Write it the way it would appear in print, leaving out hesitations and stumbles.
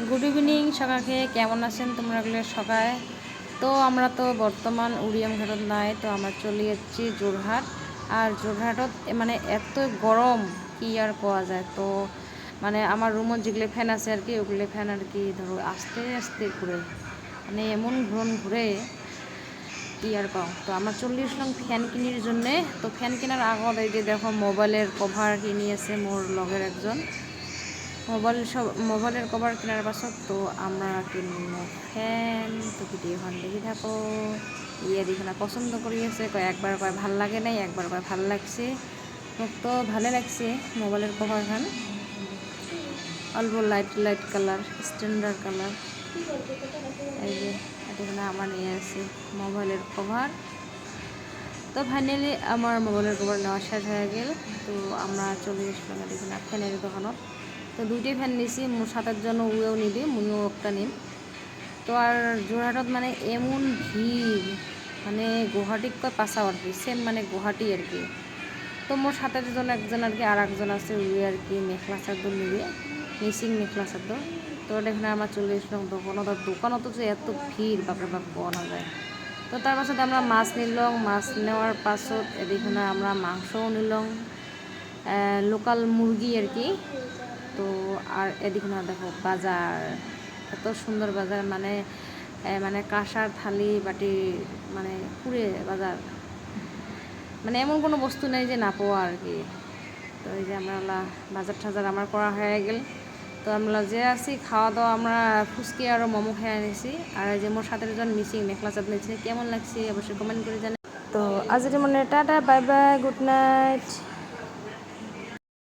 Good evening সকালে কেমন আছেন তোমরা সকালে। তো আমরা তো বর্তমান উড়িয়াম ঘাটত নাই, তো আমরা চলে যাচ্ছি যোরহাট। আর যোরহাটত মানে এত গরম কি আর কোয়া যায়। তো মানে আমার রুমত যেগুলো ফ্যান আছে আর কি, ওগুলো ফ্যান আর কি ধরো আস্তে আস্তে ঘুরে, মানে এমন ঘুরে কি আর কও। তো আমার 40 ফ্যান কিনির জন্যে। তো ফ্যান কেনার আগত এই যে দেখো মোবাইলের কভার কিনি আছে মোর লগের একজন। মোবাইলের কভার কেনার পাছত তো আমরা কিনবো ফ্যান। তো ভিডিওখন দেখি থাকো। দেখে পছন্দ করি আছে, একবার কয় ভাল লাগে নাই, একবার কয় ভাল লাগছে। মোক তো ভালে লাগছে মোবাইলের কভারখান, অল্প লাইট কালার, স্ট্যান্ডার্ড কালার। এই যে এখানে আমার নিয়ে আছে মোবাইলের কভার। তো ফাইনালি আমার মোবাইলের কভার নেওয়া শেষ হয়ে গেল। তো আমরা চলে আসলাম এখানে ফ্যানের দোকানত। তো দুইটাই ফ্যান নিছি, মোর সাথের জন্য উয়েও নিবি, মুইও একটা নিম। তো আর যোরহাটত মানে এমন ভিড়, মানে গুয়াহাটির কয় পাশা আর কি, সেম মানে গুয়াহাটি আর কি। তো মোর সাথে জন্য একজন আর কি, আর একজন আছে উয়ে আর কি মেখলা চাদর নিবে, মিসিং মেখলা চাদর। তো এখানে আমরা চলে আসলাম দোকানত যে এত ভিড় বাপরে বাপ পাওয়া না যায়। তো তার পাছত আমরা মাছ নিলাম, মাছ নেওয়ার পাছত এদিকে আমরা মাংসও নিলাম, লোকাল মুরগি আর কি। তো আর এদিকে দেখো বাজার, এত সুন্দর বাজার, মানে মানে কাঁসার থালি বাটি, মানে পুরে বাজার, মানে এমন কোনো বস্তু নেই যে না পাওয়া আর কি। তো এই যে আমরা বাজার টাজার আমার করা হয়ে গেল। তো আমরা যে আছি খাওয়া দাওয়া, আমরা ফুচকি আর মোমো খেয়ে আনিছি। আর এই যে মোর সাথে জন মিসিং মেখলা চাদর নিচ্ছে, কেমন লাগছে অবশ্যই কমেন্ট করে জানাই। তো আজ মনে tata, bye bye, good night.